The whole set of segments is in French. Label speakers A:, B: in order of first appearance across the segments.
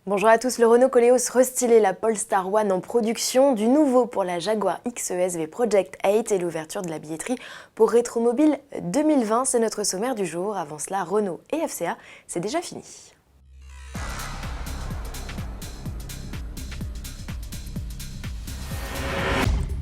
A: Bonjour à tous, le Renault Koleos restylé, la Polestar 1 en production, du nouveau pour la Jaguar XESV Project 8 et l'ouverture de la billetterie pour Rétromobile 2020, c'est notre sommaire du jour. Avant cela, Renault et FCA, c'est déjà fini.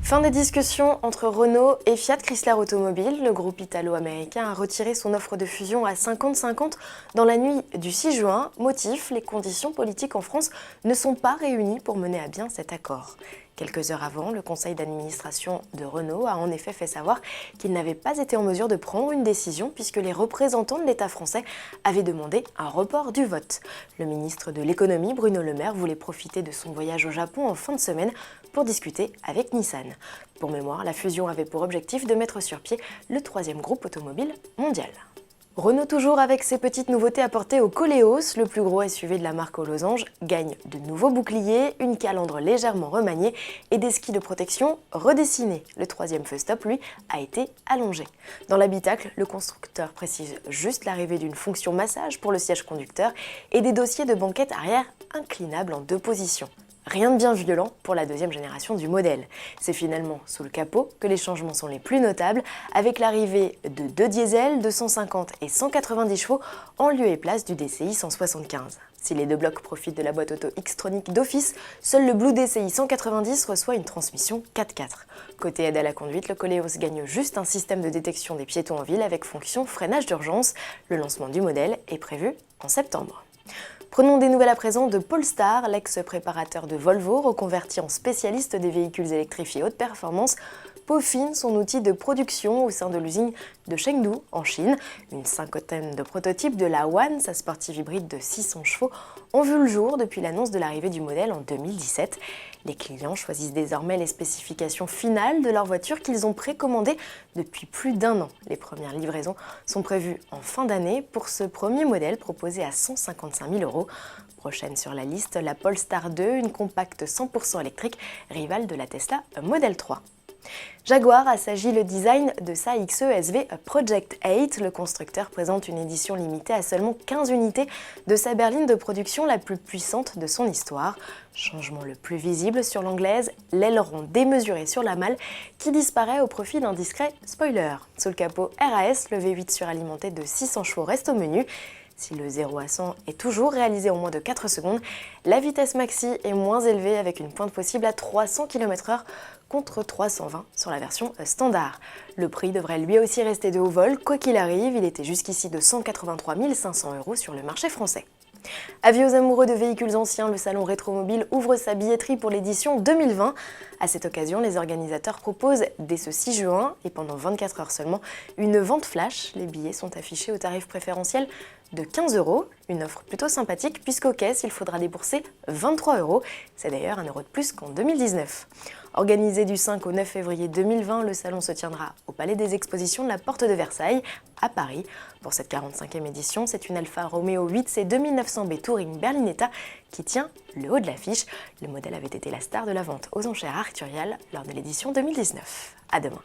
A: Fin des discussions entre Renault et Fiat Chrysler Automobile. Le groupe italo-américain a retiré son offre de fusion à 50-50 dans la nuit du 6 juin. Motif, les conditions politiques en France ne sont pas réunies pour mener à bien cet accord. Quelques heures avant, le conseil d'administration de Renault a en effet fait savoir qu'il n'avait pas été en mesure de prendre une décision puisque les représentants de l'État français avaient demandé un report du vote. Le ministre de l'économie, Bruno Le Maire, voulait profiter de son voyage au Japon en fin de semaine pour discuter avec Nissan. Pour mémoire, la fusion avait pour objectif de mettre sur pied le troisième groupe automobile mondial. Renault, toujours avec ses petites nouveautés apportées au Koleos, le plus gros SUV de la marque aux losanges, gagne de nouveaux boucliers, une calandre légèrement remaniée et des skis de protection redessinés. Le troisième feu stop, lui, a été allongé. Dans l'habitacle, le constructeur précise juste l'arrivée d'une fonction massage pour le siège conducteur et des dossiers de banquette arrière inclinables en 2 positions. Rien de bien violent pour la deuxième génération du modèle. C'est finalement sous le capot que les changements sont les plus notables, avec l'arrivée de 2 diesels de 150 et 190 chevaux en lieu et place du DCI 175. Si les 2 blocs profitent de la boîte auto Xtronic d'office, seul le Blue DCI 190 reçoit une transmission 4x4. Côté aide à la conduite, le Koleos gagne juste un système de détection des piétons en ville avec fonction freinage d'urgence. Le lancement du modèle est prévu en septembre. Prenons des nouvelles à présent de Polestar, l'ex-préparateur de Volvo, reconverti en spécialiste des véhicules électrifiés haute performance, peaufine son outil de production au sein de l'usine de Chengdu, en Chine. Une 50aine de prototypes de la One, sa sportive hybride de 600 chevaux, ont vu le jour depuis l'annonce de l'arrivée du modèle en 2017. Les clients choisissent désormais les spécifications finales de leur voiture qu'ils ont précommandées depuis plus d'1 an. Les premières livraisons sont prévues en fin d'année pour ce premier modèle proposé à 155 000 €. Prochaine sur la liste, la Polestar 2, une compacte 100% électrique, rivale de la Tesla Model 3. Jaguar assagit le design de sa XESV Project 8. Le constructeur présente une édition limitée à seulement 15 unités de sa berline de production la plus puissante de son histoire. Changement le plus visible sur l'anglaise, l'aileron démesuré sur la malle qui disparaît au profit d'un discret spoiler. Sous le capot RAS, le V8 suralimenté de 600 chevaux reste au menu. Si le 0 à 100 est toujours réalisé en moins de 4 secondes, la vitesse maxi est moins élevée avec une pointe possible à 300 km/h contre 320 sur la version standard. Le prix devrait lui aussi rester de haut vol, quoi qu'il arrive, il était jusqu'ici de 183 500 € sur le marché français. Avis aux amoureux de véhicules anciens, le salon Rétromobile ouvre sa billetterie pour l'édition 2020. À cette occasion, les organisateurs proposent dès ce 6 juin et pendant 24 heures seulement une vente flash. Les billets sont affichés au tarif préférentiel de 15 €, une offre plutôt sympathique puisqu'aux caisses il faudra débourser 23 €. C'est d'ailleurs 1 € de plus qu'en 2019. Organisé du 5 au 9 février 2020, le salon se tiendra au Palais des Expositions de la Porte de Versailles, à Paris. Pour cette 45e édition, c'est une Alfa Romeo 8C 2900 B Touring Berlinetta qui tient le haut de l'affiche. Le modèle avait été la star de la vente aux enchères Arcturial lors de l'édition 2019. À demain.